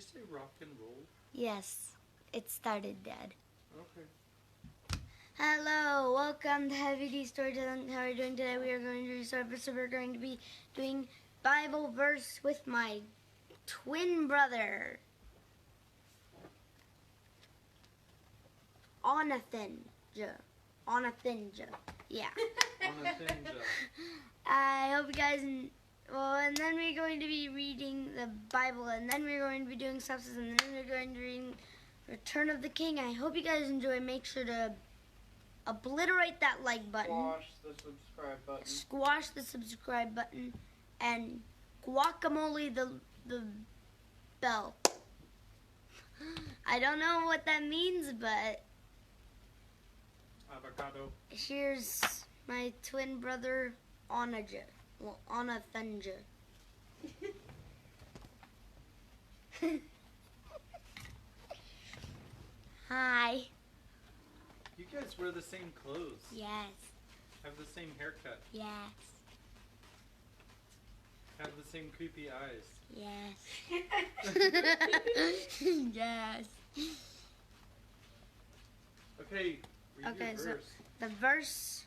you say rock and roll? Yes, it started, Dad. Okay. Hello, welcome to Heavy D Storytelling. How are you doing today? We are going to do service, so we're going to be doing Bible verse with my twin brother, Onathinja. Yeah. Onathinja. I hope you guys, and then we're going to be reading the Bible, and then we're going to be doing substance, and then we're going to be reading Return of the King. I hope you guys enjoy. Make sure to obliterate that like button. Squash the subscribe button. And guacamole the bell. I don't know what that means, but Avocado. here's my twin brother, Onathinja. Hi. You guys wear the same clothes. Yes. Have the same haircut. Yes. Have the same creepy eyes. Yes. Yes. Okay, read your So verse. the verse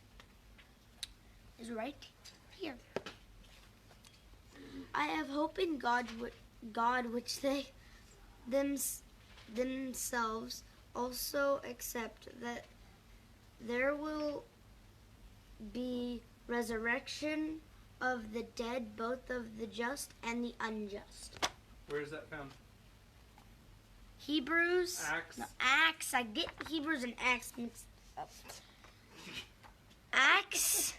is right here. I have hope in God which they themselves also accept, that there will be resurrection of the dead, both of the just and the unjust. Where is that found? Hebrews. Acts. No, Acts. I get Hebrews and Acts mixed up. Acts.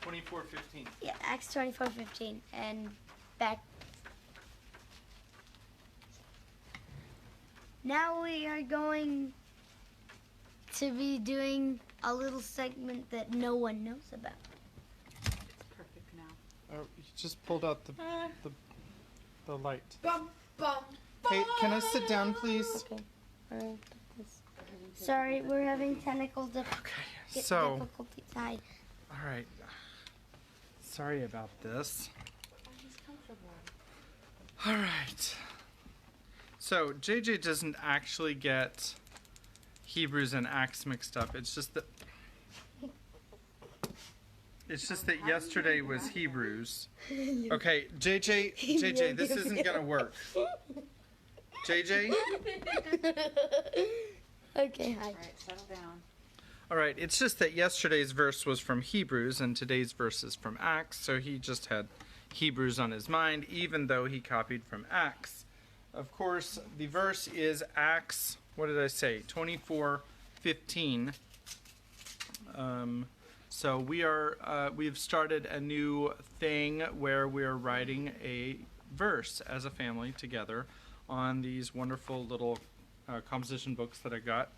24:15. Yeah, Acts 24:15 and back. Now we are going to be doing a little segment that no one knows about. It's perfect now. Oh, you just pulled out the light. Bum, bum, Hey, can I sit down, please? Okay. All right. Sorry, we're having technical difficulties. Okay, so, Difficulties. Hi. all right. Sorry about this. He's comfortable. All right. So, JJ doesn't actually get Hebrews and Acts mixed up. It's just that yesterday was Hebrews. Okay, JJ, this isn't going to work. JJ? Okay, hi. All right, settle down. All right, it's just that yesterday's verse was from Hebrews and today's verse is from Acts, so he just had Hebrews on his mind, even though he copied from Acts. Of course, the verse is Acts, what did I say, 24:15. So we've started a new thing where we're writing a verse as a family together on these wonderful little composition books that I got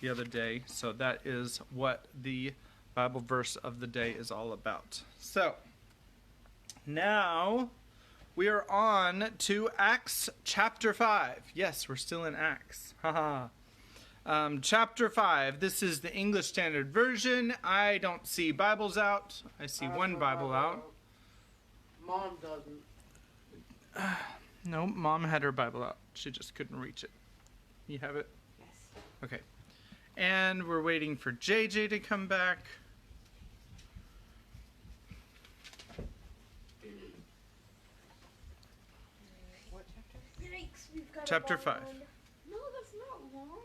the other day. So that is what the Bible verse of the day is all about. So now we are on to Acts chapter 5. Yes, we're still in Acts. Haha. Chapter 5. This is the English Standard Version. I don't see Bibles out. I see one Bible out. Mom doesn't. No, Mom had her Bible out. She just couldn't reach it. You have it? Yes. Okay. And we're waiting for JJ to come back. What chapter? Yikes, we've got Chapter a 5. No, that's not long.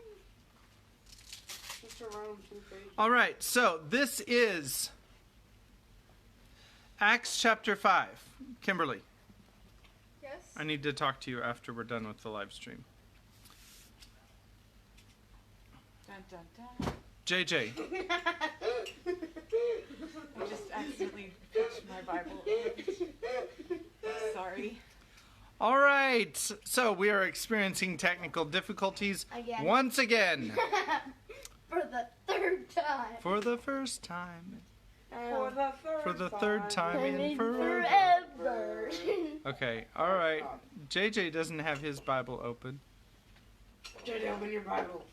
Just around 2 pages. All right, so this is Acts chapter 5. Kimberly, Yes. I need to talk to you after we're done with the live stream. Dun, dun, dun. JJ, I just accidentally touched my Bible. Sorry. all right, so we are experiencing technical difficulties Again. once again For the third time. for the first time. For For the third time in forever. Forever. Okay, all right. JJ doesn't have his Bible open JJ, open your Bible.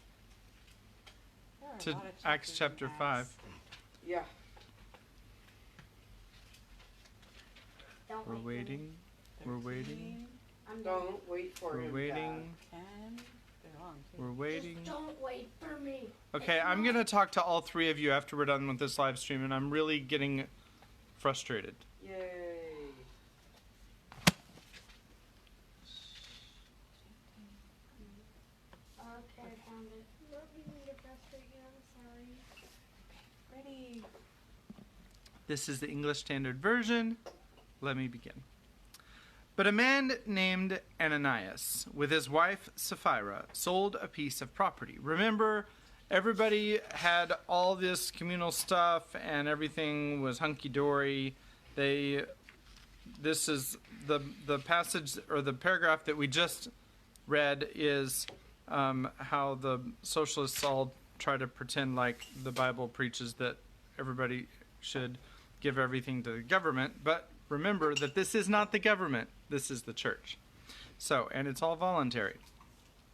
There are a to lot of Acts chapters in chapter 5. Acts. Yeah. Don't We're wait for me. waiting. We're waiting. 13. Don't wait for We're him. waiting. And they're long too. We're waiting. Just don't wait for me. Okay, I'm going to talk to all three of you after we're done with this live stream, and I'm really getting frustrated. Yay. Okay, I found it. Don't need me to frustrate you, I'm sorry. Ready. This is the English Standard Version. Let me begin. But a man named Ananias, with his wife Sapphira, sold a piece of property. Remember, everybody had all this communal stuff, and everything was hunky-dory. This is the passage, or the paragraph that we just read is how the socialists all try to pretend like the Bible preaches that everybody should give everything to the government, but remember that this is not the government, this is the church. So, and it's all voluntary.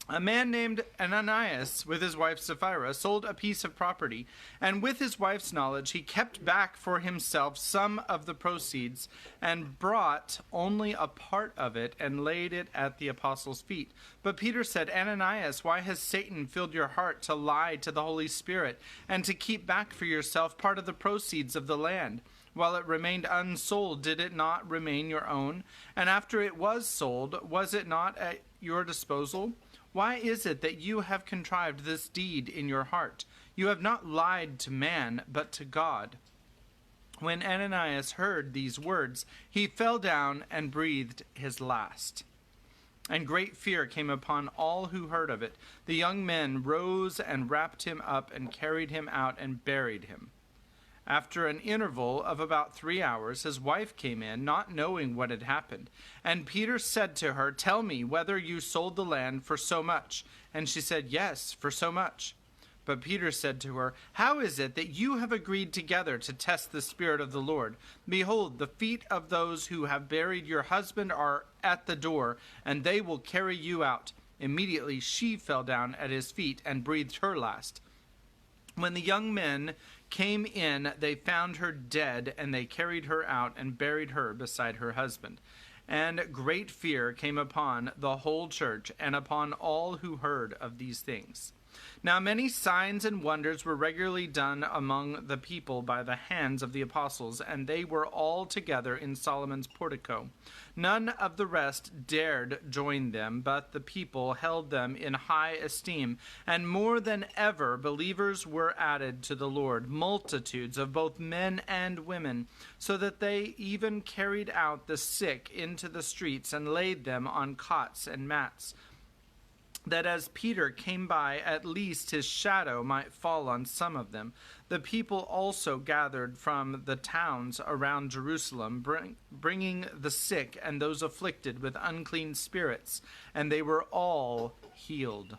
A man named Ananias, with his wife Sapphira, sold a piece of property, and with his wife's knowledge he kept back for himself some of the proceeds, and brought only a part of it, and laid it at the apostles' feet. But Peter said, Ananias, why has Satan filled your heart to lie to the Holy Spirit, and to keep back for yourself part of the proceeds of the land? While it remained unsold, did it not remain your own? And after it was sold, was it not at your disposal? Why is it that you have contrived this deed in your heart? You have not lied to man, but to God. When Ananias heard these words, he fell down and breathed his last. And great fear came upon all who heard of it. The young men rose and wrapped him up and carried him out and buried him. After an interval of about 3 hours, his wife came in, not knowing what had happened. And Peter said to her, Tell me whether you sold the land for so much. And she said, Yes, for so much. But Peter said to her, How is it that you have agreed together to test the Spirit of the Lord? Behold, the feet of those who have buried your husband are at the door, and they will carry you out. Immediately she fell down at his feet and breathed her last. When the young men came in, they found her dead, and they carried her out and buried her beside her husband. And great fear came upon the whole church and upon all who heard of these things. Now many signs and wonders were regularly done among the people by the hands of the apostles, and they were all together in Solomon's portico. None of the rest dared join them, but the people held them in high esteem. And more than ever believers were added to the Lord, multitudes of both men and women, so that they even carried out the sick into the streets and laid them on cots and mats, that as Peter came by, at least his shadow might fall on some of them. The people also gathered from the towns around Jerusalem, bringing the sick and those afflicted with unclean spirits, and they were all healed.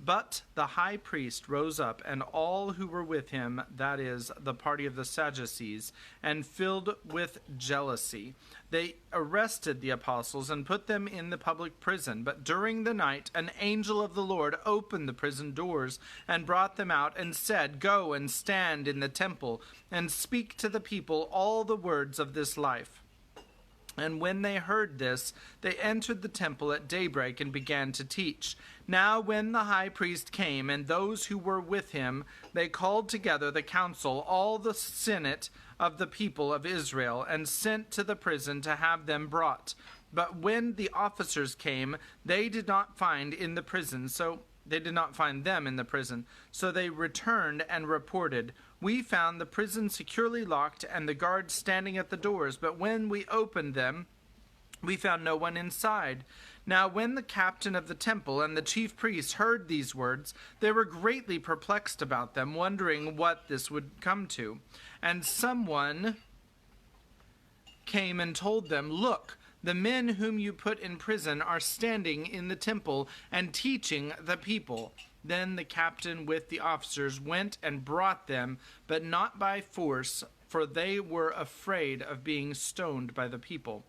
But the high priest rose up, and all who were with him, that is, the party of the Sadducees, and filled with jealousy, they arrested the apostles and put them in the public prison. But during the night an angel of the Lord opened the prison doors and brought them out, and said, Go and stand in the temple, and speak to the people all the words of this life. And when they heard this, they entered the temple at daybreak and began to teach. Now when the high priest came, and those who were with him, they called together the council, all the senate of the people of Israel, and sent to the prison to have them brought. But when the officers came, they did not find them in the prison. So they returned and reported, We found the prison securely locked and the guards standing at the doors, but when we opened them, we found no one inside. Now when the captain of the temple and the chief priests heard these words, they were greatly perplexed about them, wondering what this would come to. And someone came and told them, Look, the men whom you put in prison are standing in the temple and teaching the people. Then the captain with the officers went and brought them, but not by force, for they were afraid of being stoned by the people.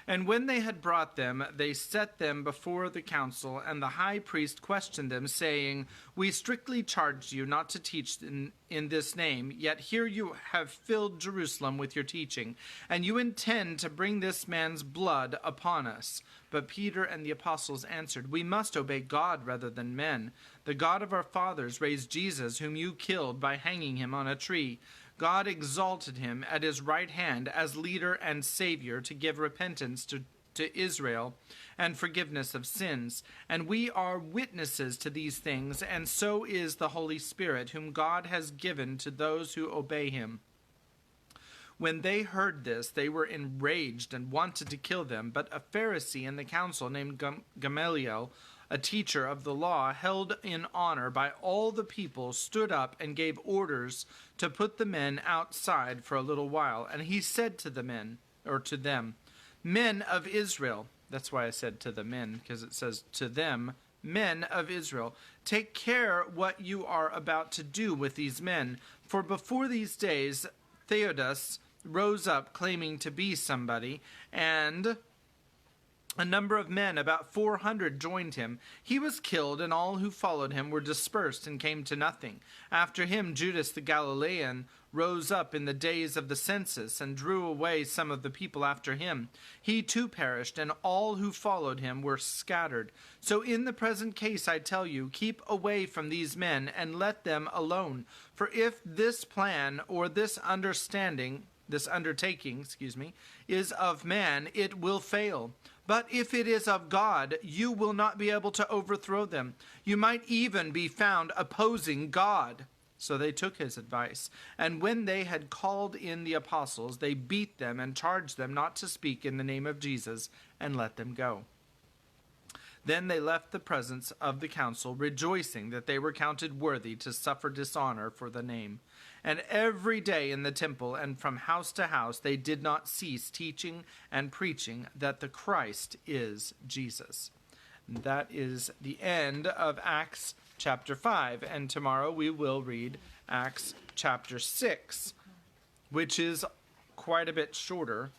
And when they had brought them, they set them before the council, and the high priest questioned them, saying, "We strictly charged you not to teach in this name, yet here you have filled Jerusalem with your teaching, and you intend to bring this man's blood upon us." But Peter and the apostles answered, "We must obey God rather than men. The God of our fathers raised Jesus, whom you killed by hanging him on a tree. God exalted him at his right hand as leader and savior to give repentance to Israel and forgiveness of sins. And we are witnesses to these things, and so is the Holy Spirit, whom God has given to those who obey him." When they heard this, they were enraged and wanted to kill them. But a Pharisee in the council named Gamaliel, a teacher of the law, held in honor by all the people, stood up and gave orders to put the men outside for a little while. And he said to them, "Men of Israel," that's why I said to the men, because it says to them, "Men of Israel, take care what you are about to do with these men. For before these days, Theodas rose up claiming to be somebody, and a number of men, about 400, joined him. He was killed, and all who followed him were dispersed and came to nothing. After him, Judas the Galilean rose up in the days of the census and drew away some of the people after him. He too perished, and all who followed him were scattered. So in the present case, I tell you, keep away from these men and let them alone. For if this plan or this undertaking, is of man, it will fail. But if it is of God, you will not be able to overthrow them. You might even be found opposing God." So they took his advice. And when they had called in the apostles, they beat them and charged them not to speak in the name of Jesus, and let them go. Then they left the presence of the council, rejoicing that they were counted worthy to suffer dishonor for the name. And every day in the temple and from house to house they did not cease teaching and preaching that the Christ is Jesus. And that is the end of Acts chapter 5. And tomorrow we will read Acts chapter 6, which is quite a bit shorter.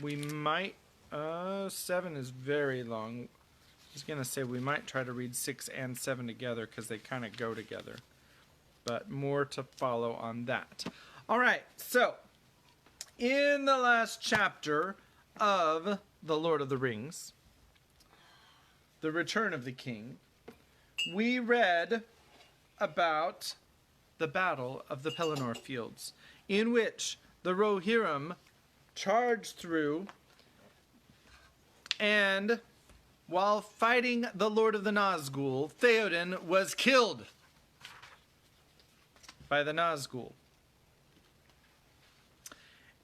We might... 7 is very long. I was going to say we might try to read 6 and 7 together because they kind of go together. But more to follow on that. All right, so in the last chapter of The Lord of the Rings, The Return of the King, we read about the Battle of the Pelennor Fields, in which the Rohirrim charged through, and while fighting the Lord of the Nazgul, Theoden was killed by the Nazgul.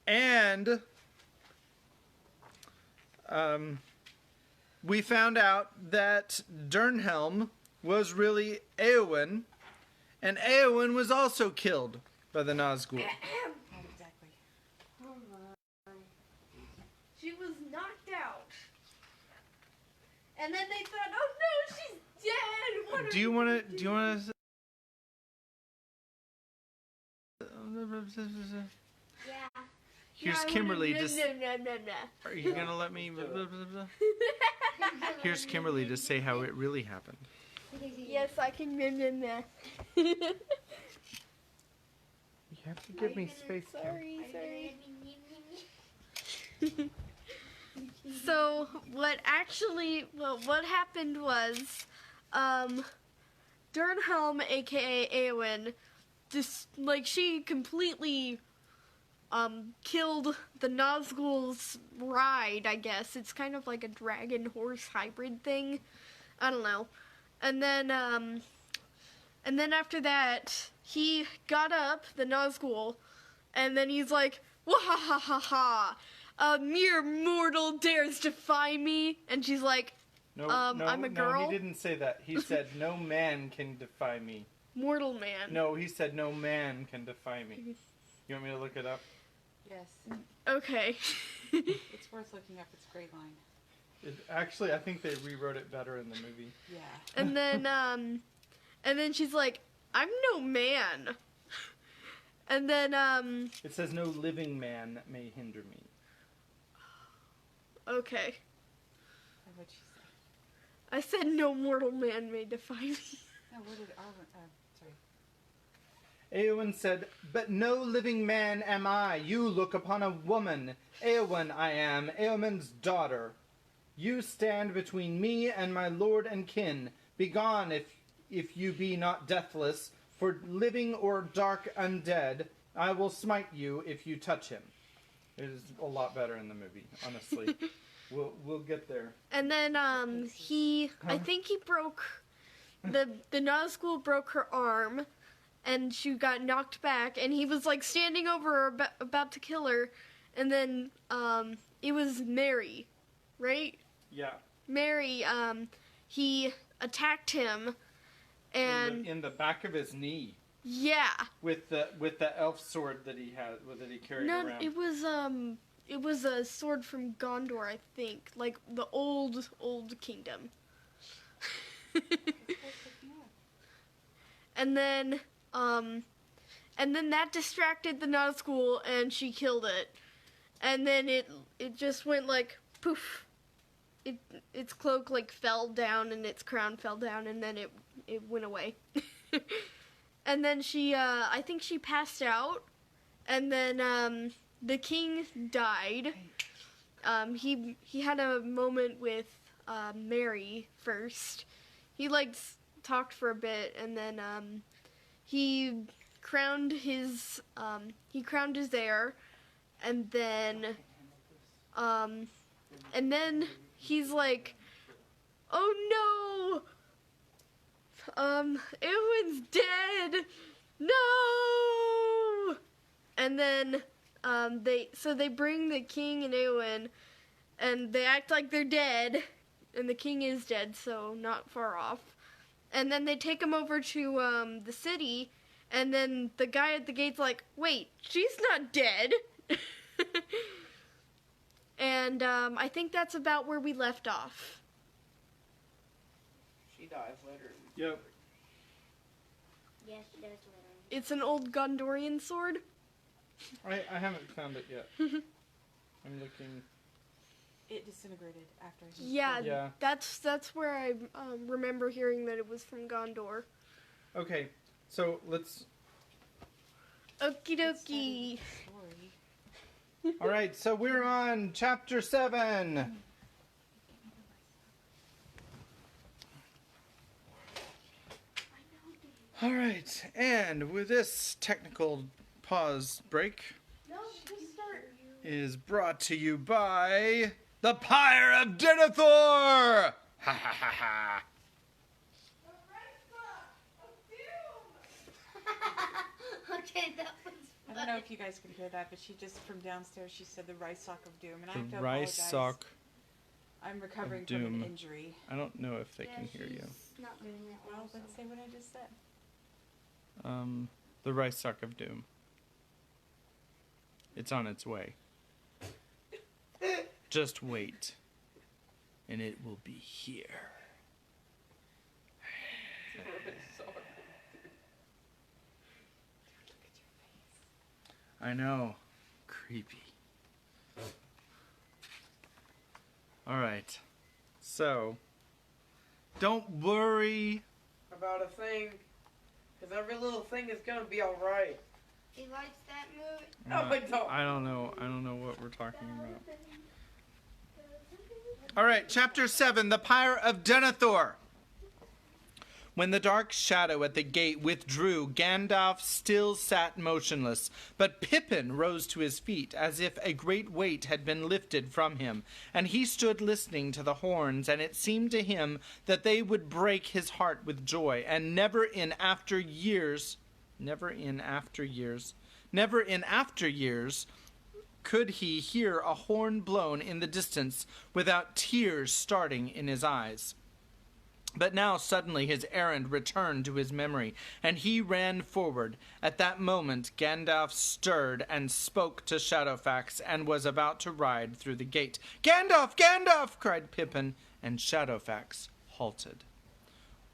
And we found out that Durnhelm was really Eowyn, and Eowyn was also killed by the Nazgul. Exactly. She was knocked out. And then they thought, "Oh no, she's dead." What Do you want to? Yeah. Here's No, Kimberly. No. Are you gonna let me? Here's Kimberly to say how it really happened. Yes, I can. You have to give me space. Sorry. So what happened was, Durnhelm, aka Eowyn, she completely killed the Nazgul's bride, I guess. It's kind of like a dragon horse hybrid thing. I don't know. And then after that, he got up, the Nazgul, and then he's like, "Wahahaha! A mere mortal dares defy me." And she's like, I'm a girl. No, he didn't say that. He said, "No man can defy me." Mortal man. No, he said, "No man can defy me." You want me to look it up? Yes. Okay. It's worth looking up. It's a great line. Actually, I think they rewrote it better in the movie. Yeah. And then she's like, "I'm no man." And then It says, "No living man may hinder me." Okay. What'd she say? I said no mortal man may defy me. No, what did Arwen... sorry. Eowyn said, "But no living man am I. You look upon a woman. Eowyn I am, Eowyn's daughter. You stand between me and my lord and kin. Begone if you be not deathless, for living or dark undead, I will smite you if you touch him." It is a lot better in the movie, honestly. We'll get there. And then I think he broke the Nazgul broke her arm, and she got knocked back, and he was like standing over her about to kill her, and then it was Mary, right? Yeah. Mary, he attacked him, and In the back of his knee. yeah. With the elf sword that he carried No, around. it was a sword from Gondor, I think, like the old kingdom. and then that distracted the Nazgul, and she killed it. And then it just went like poof. Its cloak like fell down, and its crown fell down, and then it went away. And then she I think she passed out, and then the king died. He had a moment with Mary first. He like talked for a bit, and then he crowned his heir, and then he's like, "Oh no, Eowyn's dead, no!" And then they bring the king and Eowyn, and they act like they're dead, and the king is dead, so not far off. And then they take him over to the city, and then the guy at the gate's like, "Wait, she's not dead." And I think that's about where we left off. She dies later. Yep. Yes, she does later. It's an old Gondorian sword. I haven't found it yet. I'm looking. It disintegrated after he... Yeah. That's where I remember hearing that it was from Gondor. Okay, so let's. Okie dokie. Story. All right, so we're on chapter 7. All right, and with this technical pause break No, just start. is brought to you by the Pyre of Denethor. Ha ha ha ha. Okay, that was I don't know if you guys can hear that, but she just, from downstairs, she said the rice sock of doom. And I have to The rice apologize. sock. I'm recovering of from doom. an injury. I don't know if they can hear you. Not doing that Well, well. let's say what I just said. The rice sock of doom. It's on its way. Just wait, and it will be here. I know. Creepy. Alright. So, don't worry. About a thing. Because every little thing is going to be alright. He likes that movie. No, I don't. I don't know. I don't know what we're talking about. Alright, chapter 7, the Pyre of Denethor. When the dark shadow at the gate withdrew, Gandalf still sat motionless, but Pippin rose to his feet as if a great weight had been lifted from him, and he stood listening to the horns, and it seemed to him that they would break his heart with joy, and never in after years could he hear a horn blown in the distance without tears starting in his eyes. But now suddenly his errand returned to his memory, and he ran forward. At that moment Gandalf stirred and spoke to Shadowfax, and was about to ride through the gate. "Gandalf! Gandalf!" cried Pippin, and Shadowfax halted.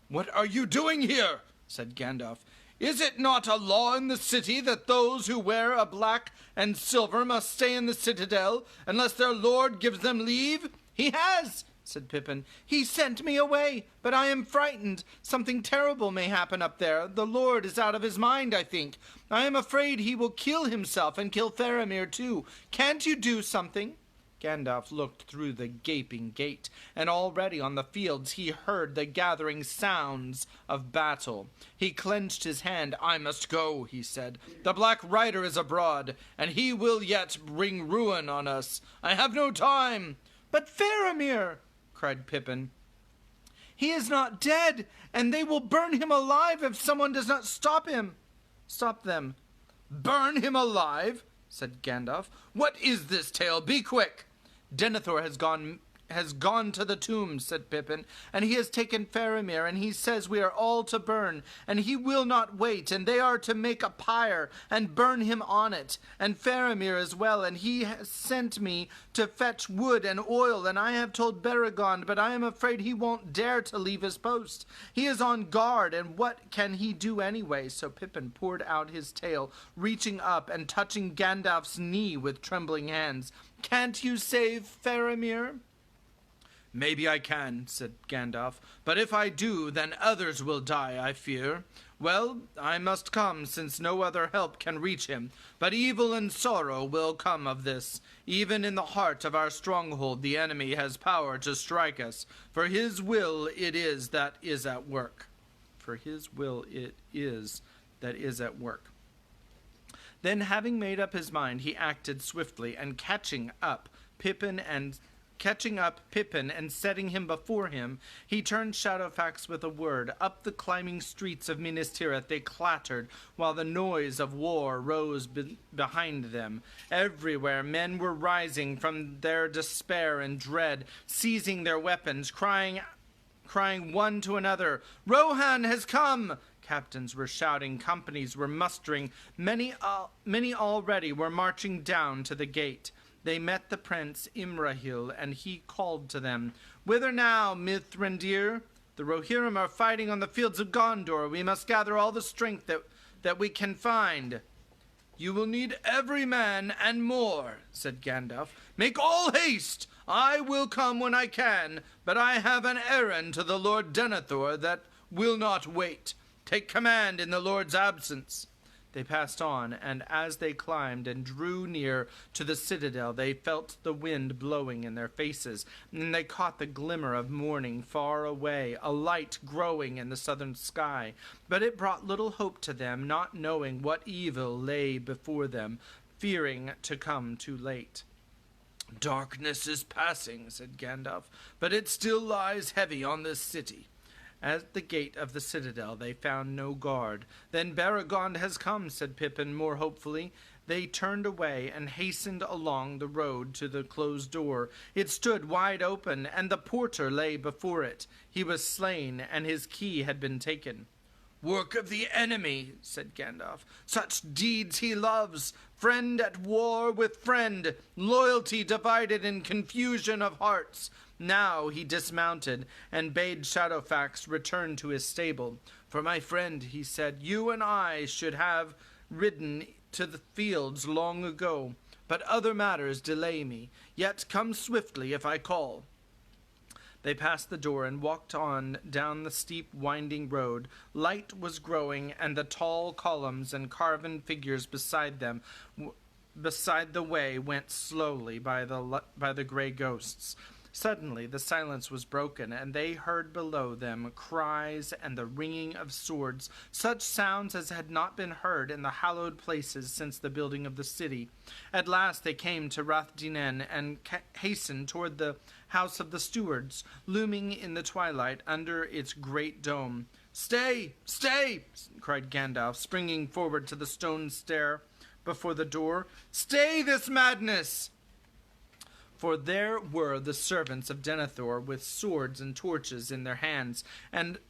"What are you doing here?" said Gandalf. Is it not a law in the city that those who wear a black and silver must stay in the citadel unless their lord gives them leave?" "He has," said Pippin. "He sent me away, but I am frightened. Something terrible may happen up there. The Lord is out of his mind, I think. I am afraid he will kill himself and kill Faramir too. Can't you do something?" Gandalf looked through the gaping gate, and already on the fields he heard the gathering sounds of battle. He clenched his hand. "I must go," he said. "The Black Rider is abroad, and he will yet bring ruin on us. I have no time." "But Faramir!" cried Pippin. "He is not dead, and they will burn him alive if someone does not stop him." "Stop them." "Burn him alive?" said Gandalf. "What is this tale? Be quick." "Denethor has gone to the tombs," said Pippin, "and he has taken Faramir, and he says we are all to burn, and he will not wait, and they are to make a pyre and burn him on it, and Faramir as well, and he has sent me to fetch wood and oil, and I have told Beregond, but I am afraid he won't dare to leave his post. He is on guard, and what can he do anyway?" So Pippin poured out his tale, reaching up and touching Gandalf's knee with trembling hands. "Can't you save Faramir?" "Maybe I can," said Gandalf, "but if I do, then others will die, I fear. Well, I must come, since no other help can reach him. But evil and sorrow will come of this. Even in the heart of our stronghold the enemy has power to strike us, for his will it is that is at work." For his will it is that is at work. Then, having made up his mind, he acted swiftly, and catching up Pippin and setting him before him, he turned Shadowfax with a word. Up the climbing streets of Minas Tirith they clattered, while the noise of war rose behind them. Everywhere men were rising from their despair and dread, seizing their weapons, crying one to another, "Rohan has come!" Captains were shouting, companies were mustering, many already were marching down to the gate. They met the prince Imrahil, and he called to them, "Whither now, Mithrandir? The Rohirrim are fighting on the fields of Gondor. We must gather all the strength that we can find." "You will need every man and more," said Gandalf. "Make all haste! I will come when I can, but I have an errand to the Lord Denethor that will not wait. Take command in the Lord's absence." They passed on, and as they climbed and drew near to the citadel, they felt the wind blowing in their faces, and they caught the glimmer of morning far away, a light growing in the southern sky. But it brought little hope to them, not knowing what evil lay before them, fearing to come too late. "Darkness is passing," said Gandalf, "but it still lies heavy on this city." At the gate of the citadel they found no guard. "Then Beregond has come," said Pippin more hopefully. They turned away and hastened along the road to the closed door. It stood wide open, and the porter lay before it. He was slain, and his key had been taken. "Work of the enemy," said Gandalf. "Such deeds he loves. Friend at war with friend, loyalty divided in confusion of hearts." Now he dismounted and bade Shadowfax return to his stable. "For my friend," he said, "you and I should have ridden to the fields long ago, but other matters delay me. Yet come swiftly if I call." They passed the door and walked on down the steep, winding road. Light was growing, and the tall columns and carven figures beside the way went slowly by the gray ghosts. Suddenly the silence was broken, and they heard below them cries and the ringing of swords, such sounds as had not been heard in the hallowed places since the building of the city. At last they came to Rath-Dinen and hastened toward the house of the stewards, looming in the twilight under its great dome. "Stay! Stay!" cried Gandalf, springing forward to the stone stair before the door. "Stay this madness!" For there were the servants of Denethor with swords and torches in their hands,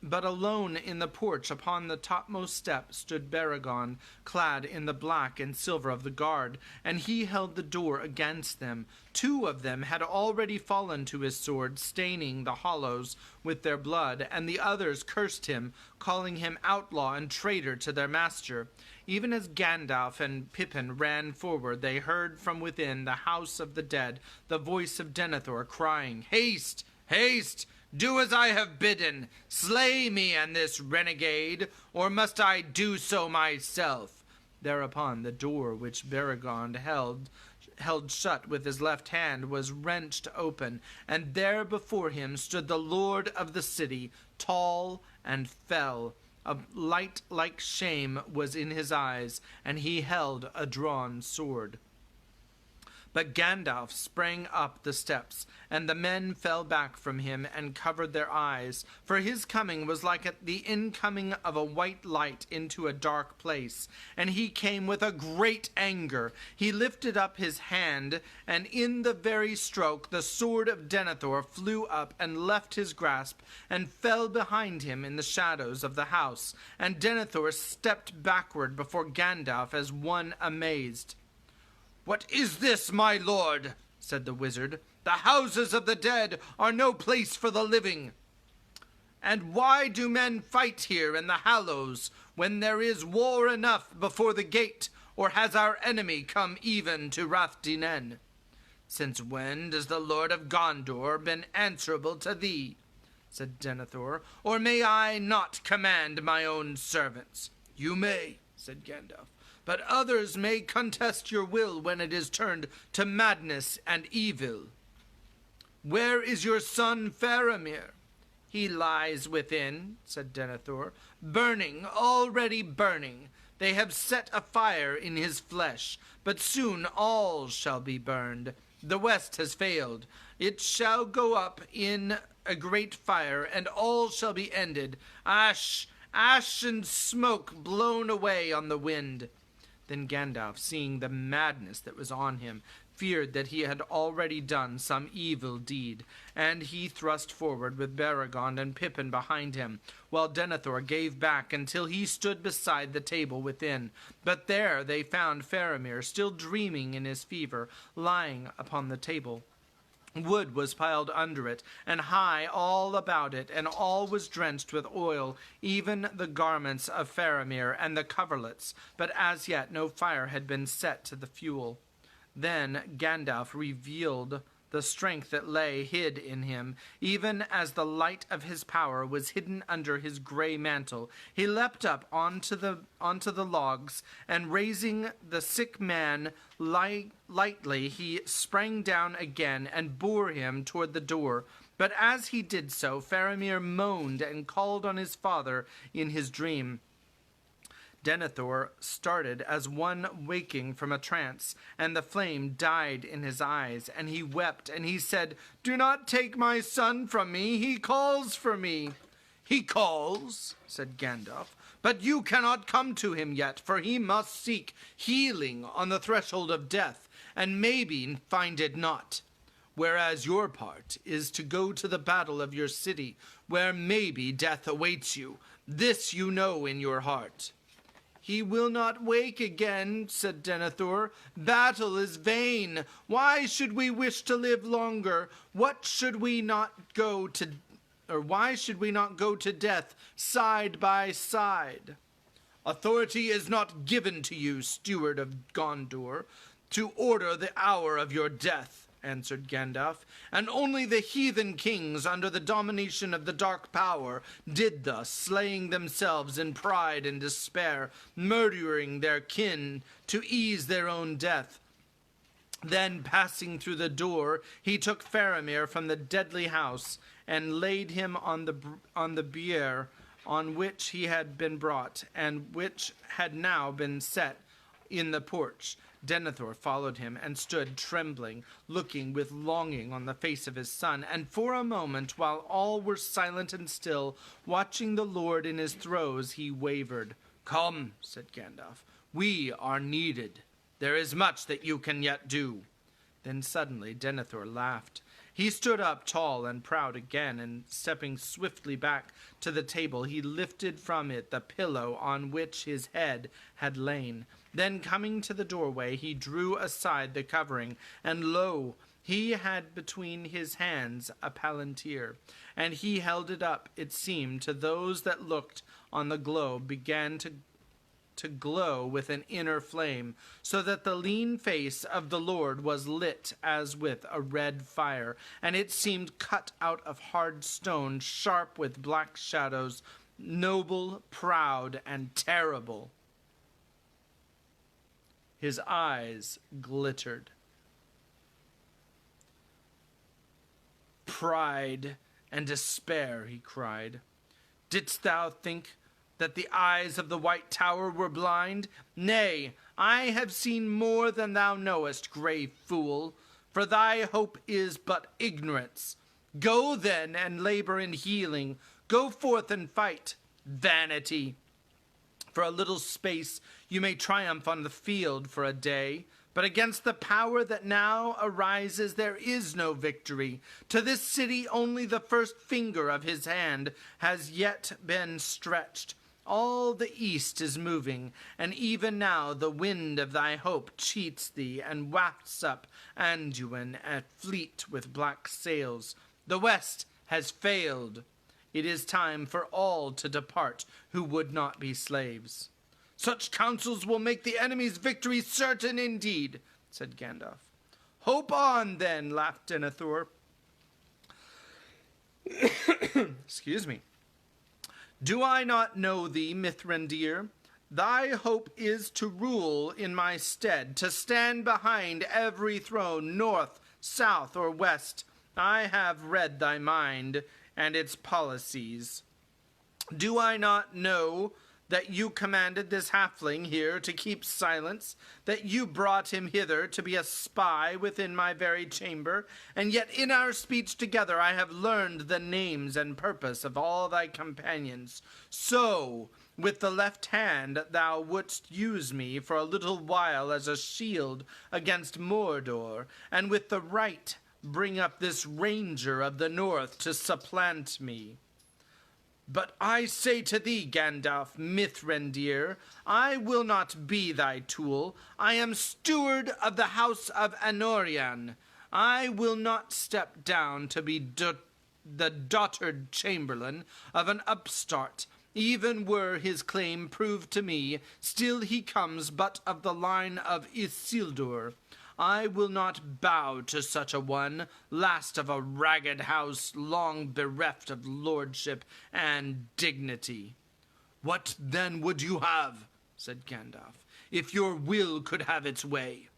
but alone in the porch upon the topmost step stood Beregond, clad in the black and silver of the guard, and he held the door against them. 2 of them had already fallen to his sword, staining the hollows with their blood, and the others cursed him, calling him outlaw and traitor to their master. Even as Gandalf and Pippin ran forward, they heard from within the house of the dead the voice of Denethor crying, "Haste! Haste! Do as I have bidden! Slay me and this renegade, or must I do so myself?" Thereupon the door which Beregond held shut with his left hand was wrenched open, and there before him stood the lord of the city, tall and fell. A light like shame was in his eyes, and he held a drawn sword. But Gandalf sprang up the steps, and the men fell back from him and covered their eyes, for his coming was like the incoming of a white light into a dark place, and he came with a great anger. He lifted up his hand, and in the very stroke the sword of Denethor flew up and left his grasp, and fell behind him in the shadows of the house, and Denethor stepped backward before Gandalf as one amazed. "What is this, my lord?" said the wizard. "The houses of the dead are no place for the living. And why do men fight here in the Hallows when there is war enough before the gate, or has our enemy come even to Rath-Dinen? Since when does the Lord of Gondor been answerable to thee?" said Denethor. "Or may I not command my own servants?" "You may," said Gandalf. "But others may contest your will when it is turned to madness and evil. Where is your son Faramir?" "He lies within," said Denethor, "burning, already burning. They have set a fire in his flesh, but soon all shall be burned. The west has failed. It shall go up in a great fire, and all shall be ended. Ash and smoke blown away on the wind." Then Gandalf, seeing the madness that was on him, feared that he had already done some evil deed, and he thrust forward with Beregond and Pippin behind him, while Denethor gave back until he stood beside the table within. But there they found Faramir, still dreaming in his fever, lying upon the table. Wood was piled under it, and high all about it, and all was drenched with oil, even the garments of Faramir and the coverlets, but as yet no fire had been set to the fuel. Then Gandalf revealed the strength that lay hid in him, even as the light of his power was hidden under his grey mantle. He leapt up onto the logs, and raising the sick man lightly, he sprang down again and bore him toward the door. But as he did so, Faramir moaned and called on his father in his dream. Denethor started as one waking from a trance, and the flame died in his eyes, and he wept, and he said, "Do not take my son from me, he calls for me." "He calls," said Gandalf, "but you cannot come to him yet, for he must seek healing on the threshold of death, and maybe find it not. Whereas your part is to go to the battle of your city, where maybe death awaits you. This you know in your heart." "He will not wake again," said Denethor. "Battle is vain. Why should we wish to live longer? Why should we not go to death side by side?" "Authority is not given to you, steward of Gondor, to order the hour of your death," answered Gandalf, "and only the heathen kings under the domination of the Dark Power did thus, slaying themselves in pride and despair, murdering their kin to ease their own death." Then, passing through the door, he took Faramir from the deadly house and laid him on the bier on which he had been brought, and which had now been set in the porch. Denethor followed him and stood trembling, looking with longing on the face of his son, and for a moment, while all were silent and still, watching the Lord in his throes, he wavered. "Come," said Gandalf, "we are needed. There is much that you can yet do." Then suddenly Denethor laughed. He stood up tall and proud again, and stepping swiftly back to the table, he lifted from it the pillow on which his head had lain. Then, coming to the doorway, he drew aside the covering, and lo, He had between his hands a palantir, and he held it up, it seemed, to those that looked on the globe, began to glow with an inner flame, so that the lean face of the Lord was lit as with a red fire, and it seemed cut out of hard stone, sharp with black shadows, noble, proud, and terrible. His eyes glittered. "Pride and despair," he cried. "Didst thou think that the eyes of the White Tower were blind? Nay, I have seen more than thou knowest, grey fool, for thy hope is but ignorance. Go then and labor in healing. Go forth and fight, vanity. For a little space you may triumph on the field for a day, but against the power that now arises there is no victory. To this city only the first finger of his hand has yet been stretched. All the east is moving, and even now the wind of thy hope cheats thee and wafts up Anduin at fleet with black sails. The west has failed. It is time for all to depart who would not be slaves." "Such counsels will make the enemy's victory certain indeed," said Gandalf. "Hope on, then," laughed Denethor. Excuse me. "Do I not know thee, Mithrandir? Thy hope is to rule in my stead, to stand behind every throne, north, south, or west. I have read thy mind and its policies. Do I not know that you commanded this halfling here to keep silence, that you brought him hither to be a spy within my very chamber, and yet in our speech together I have learned the names and purpose of all thy companions. So, with the left hand thou wouldst use me for a little while as a shield against Mordor, and with the right bring up this ranger of the north to supplant me. But I say to thee, Gandalf, Mithrandir, I will not be thy tool. I am steward of the house of Anorian. I will not step down to be the dotard chamberlain of an upstart. Even were his claim proved to me, still he comes but of the line of Isildur. I will not bow to such a one, last of a ragged house, long bereft of lordship and dignity." "What then would you have?" said Gandalf, "if your will could have its way?"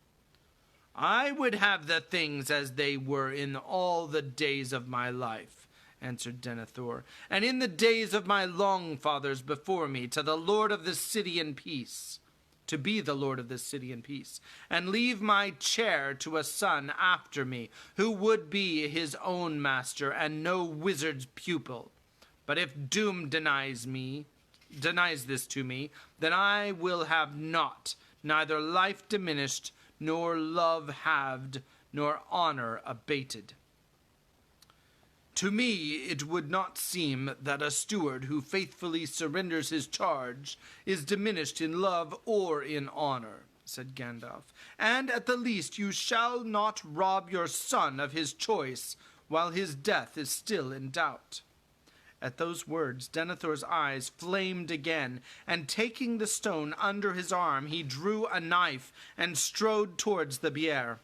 "I would have the things as they were in all the days of my life," answered Denethor, "and in the days of my long fathers before me, to the Lord of the City in peace. To be the lord of this city in peace, and leave my chair to a son after me, who would be his own master and no wizard's pupil. But if doom denies this to me, then I will have naught, neither life diminished, nor love halved, nor honor abated. To me it would not seem that a steward who faithfully surrenders his charge is diminished in love or in honor," said Gandalf. "And at the least you shall not rob your son of his choice while his death is still in doubt." At those words Denethor's eyes flamed again, and taking the stone under his arm he drew a knife and strode towards the bier.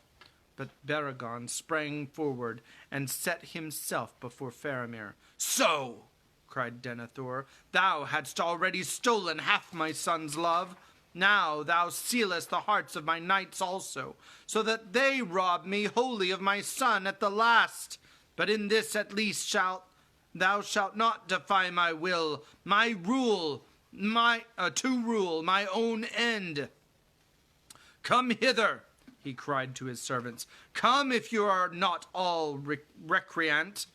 But Baragon sprang forward and set himself before Faramir. "So," cried Denethor, "thou hadst already stolen half my son's love. Now thou sealest the hearts of my knights also, so that they rob me wholly of my son at the last. But in this at least thou shalt not defy my will, my rule, to rule my own end. Come hither," he cried to his servants. "Come if you are not all recreant."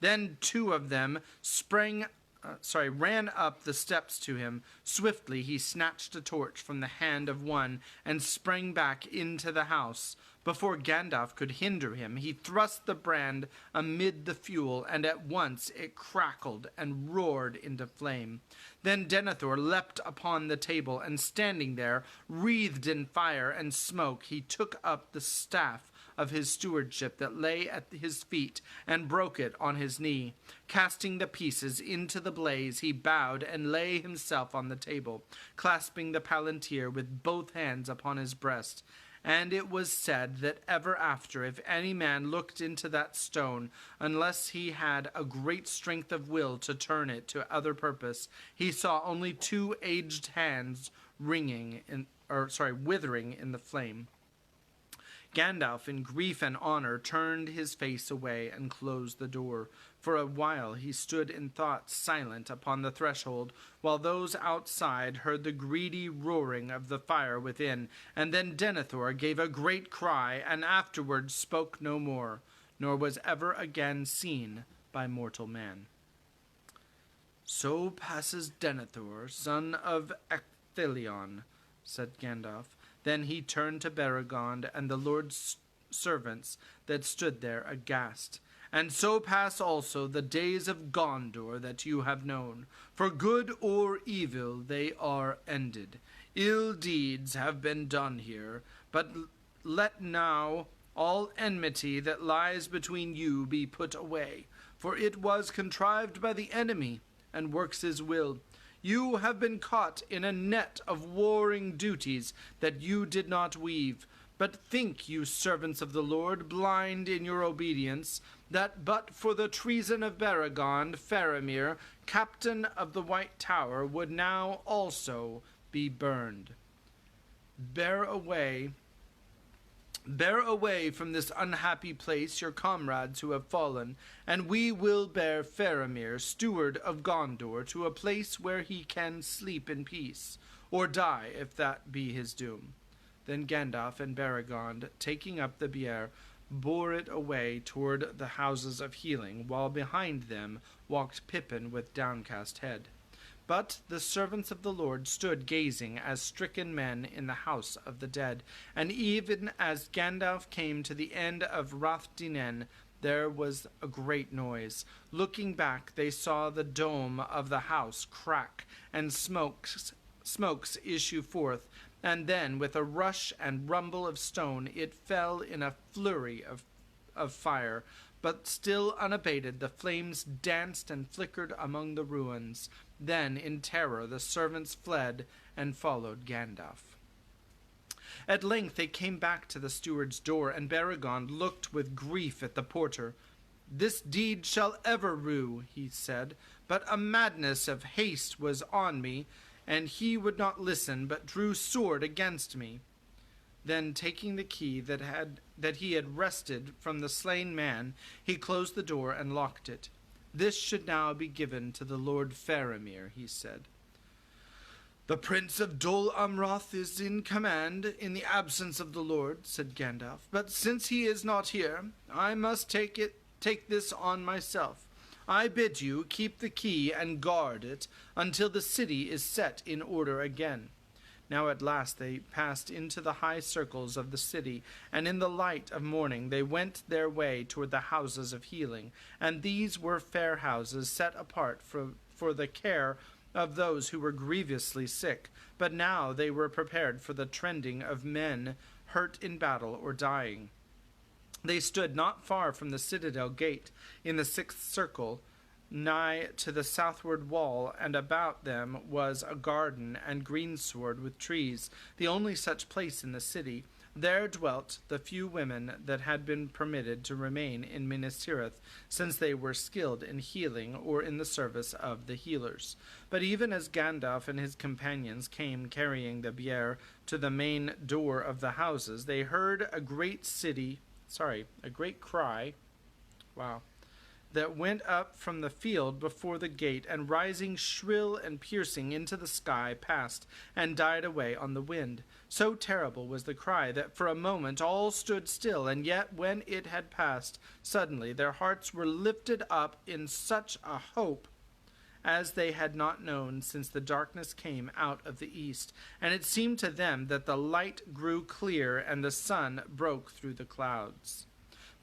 Then two of them ran up the steps to him. Swiftly he snatched a torch from the hand of one and sprang back into the house. Before Gandalf could hinder him, he thrust the brand amid the fuel, and at once it crackled and roared into flame. Then Denethor leapt upon the table, and standing there, wreathed in fire and smoke, he took up the staff of his stewardship that lay at his feet, and broke it on his knee. Casting the pieces into the blaze, he bowed and lay himself on the table, clasping the palantir with both hands upon his breast. And it was said that ever after, if any man looked into that stone, unless he had a great strength of will to turn it to other purpose, he saw only two aged hands withering in the flame. Gandalf, in grief and honor, turned his face away and closed the door. For a while he stood in thought, silent upon the threshold, while those outside heard the greedy roaring of the fire within. And then Denethor gave a great cry, and afterwards spoke no more, nor was ever again seen by mortal man. "So passes Denethor, son of Ecthelion," said Gandalf. Then he turned to Beregond and the Lord's servants that stood there aghast. "And so pass also the days of Gondor that you have known. For good or evil they are ended. Ill deeds have been done here, but let now all enmity that lies between you be put away, for it was contrived by the enemy, and works his will. You have been caught in a net of warring duties that you did not weave. But think, you servants of the Lord, blind in your obedience, that but for the treason of Beregond, Faramir, captain of the White Tower, would now also be burned. Bear away from this unhappy place your comrades who have fallen, and we will bear Faramir, steward of Gondor, to a place where he can sleep in peace, or die if that be his doom." Then Gandalf and Beregond, taking up the bier, bore it away toward the houses of healing, while behind them walked Pippin with downcast head. But the servants of the Lord stood gazing as stricken men in the house of the dead, and even as Gandalf came to the end of Rath-Dinen, there was a great noise. Looking back, they saw the dome of the house crack, and smokes issue forth, and then, with a rush and rumble of stone, it fell in a flurry of fire. But still unabated, the flames danced and flickered among the ruins. Then, in terror, the servants fled and followed Gandalf. At length they came back to the steward's door, and Beregond looked with grief at the porter. "This deed shall ever rue," he said, "but a madness of haste was on me, and he would not listen, but drew sword against me." Then, taking the key that he had wrested from the slain man, he closed the door and locked it. "This should now be given to the Lord Faramir," he said. "The Prince of Dol Amroth is in command in the absence of the Lord," said Gandalf. "But since he is not here, I must take this on myself. I bid you keep the key and guard it until the city is set in order again." Now at last they passed into the high circles of the city, and in the light of morning they went their way toward the houses of healing, and these were fair houses set apart for the care of those who were grievously sick. But now they were prepared for the tending of men hurt in battle or dying. They stood not far from the citadel gate in the sixth circle, nigh to the southward wall, and about them was a garden and greensward with trees, the only such place in the city. There dwelt the few women that had been permitted to remain in Minas Tirith, since they were skilled in healing or in the service of the healers. But even as Gandalf and his companions came carrying the bier to the main door of the houses, they heard a great cry. Wow. That went up from the field before the gate, and rising shrill and piercing into the sky, passed and died away on the wind. So terrible was the cry that for a moment all stood still, and yet when it had passed, suddenly their hearts were lifted up in such a hope as they had not known since the darkness came out of the east, and it seemed to them that the light grew clear and the sun broke through the clouds.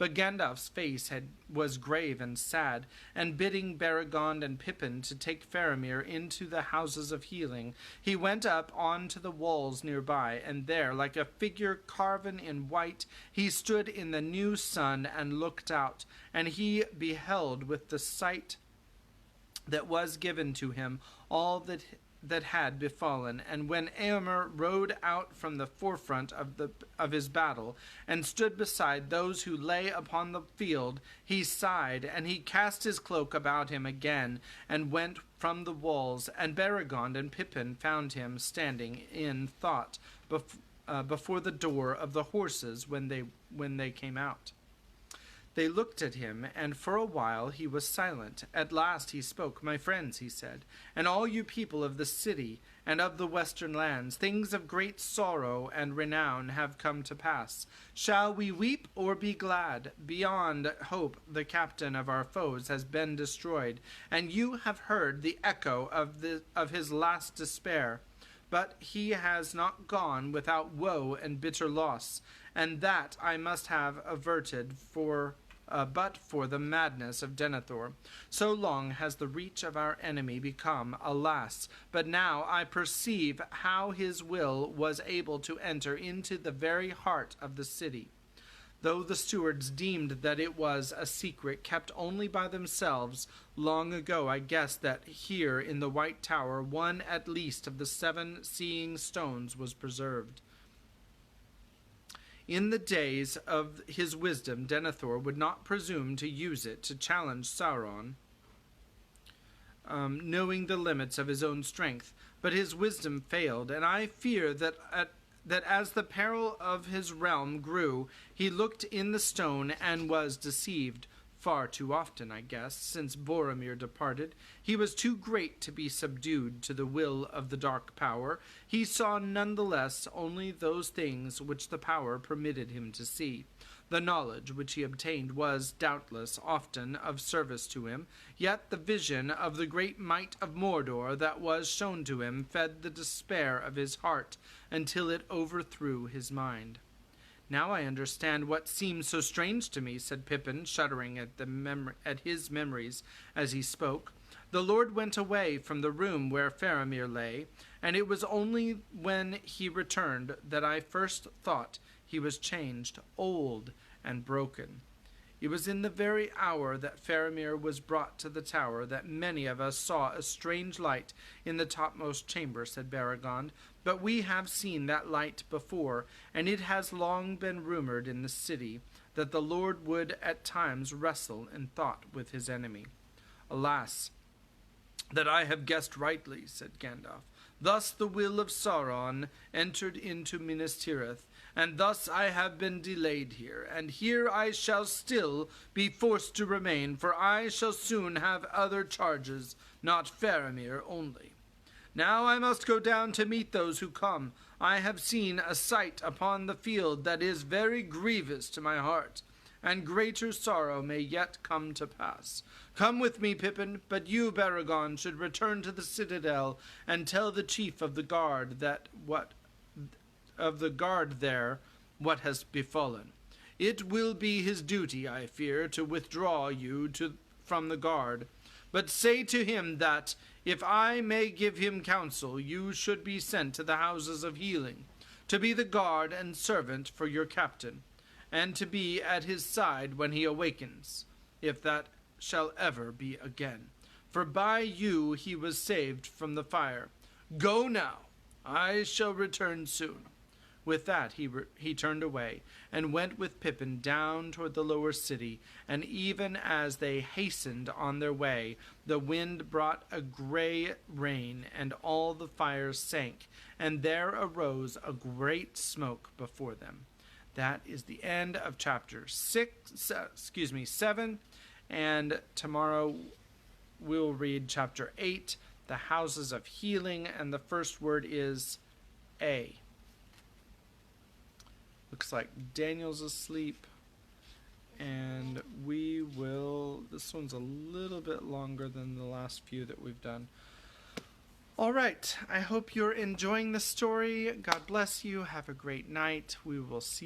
But Gandalf's face was grave and sad, and bidding Beregond and Pippin to take Faramir into the houses of healing, he went up on to the walls nearby, and there, like a figure carven in white, he stood in the new sun and looked out, and he beheld with the sight that was given to him all that had befallen. And when Éomer rode out from the forefront of his battle, and stood beside those who lay upon the field, he sighed, and he cast his cloak about him again, and went from the walls. And Beregond and Pippin found him standing in thought before the door of the horses when they came out. They looked at him, and for a while he was silent. At last he spoke. "My friends," he said, "and all you people of the city and of the western lands, things of great sorrow and renown have come to pass. Shall we weep or be glad? Beyond hope the captain of our foes has been destroyed, and you have heard the echo of his last despair. But he has not gone without woe and bitter loss, and that I must have averted but for the madness of Denethor. So long has the reach of our enemy become, alas, but now I perceive how his will was able to enter into the very heart of the city. Though the stewards deemed that it was a secret kept only by themselves, long ago I guessed that here in the White Tower one at least of the 7 seeing stones was preserved. In the days of his wisdom, Denethor would not presume to use it to challenge Sauron, knowing the limits of his own strength. But his wisdom failed, and I fear that as the peril of his realm grew, he looked in the stone and was deceived. Far too often, I guess, since Boromir departed. He was too great to be subdued to the will of the dark power. He saw none the less only those things which the power permitted him to see. The knowledge which he obtained was, doubtless, often of service to him, yet the vision of the great might of Mordor that was shown to him fed the despair of his heart until it overthrew his mind. "Now I understand what seemed so strange to me," said Pippin, shuddering at his memories as he spoke. "The Lord went away from the room where Faramir lay, and it was only when he returned that I first thought he was changed, old, and broken. It was in the very hour that Faramir was brought to the tower that many of us saw a strange light in the topmost chamber," said Beregond. "But we have seen that light before, and it has long been rumored in the city that the Lord would at times wrestle in thought with his enemy." "Alas, that I have guessed rightly," said Gandalf. "Thus the will of Sauron entered into Minas Tirith, and thus I have been delayed here, and here I shall still be forced to remain, for I shall soon have other charges, not Faramir only. Now I must go down to meet those who come. I have seen a sight upon the field that is very grievous to my heart, and greater sorrow may yet come to pass. Come with me, Pippin, but you, Beregond, should return to the citadel and tell the chief of the guard there what has befallen. It will be his duty, I fear, to withdraw you from the guard. But say to him that, if I may give him counsel, you should be sent to the houses of healing, to be the guard and servant for your captain, and to be at his side when he awakens, if that shall ever be again. For by you he was saved from the fire. Go now. I shall return soon." With that he turned away, and went with Pippin down toward the lower city, and even as they hastened on their way, the wind brought a grey rain, and all the fires sank, and there arose a great smoke before them. That is the end of chapter 7, and tomorrow we'll read chapter 8, the houses of healing, and the first word is A. Looks like Daniel's asleep, and this one's a little bit longer than the last few that we've done. All right, I hope you're enjoying the story. God bless you. Have a great night. We will see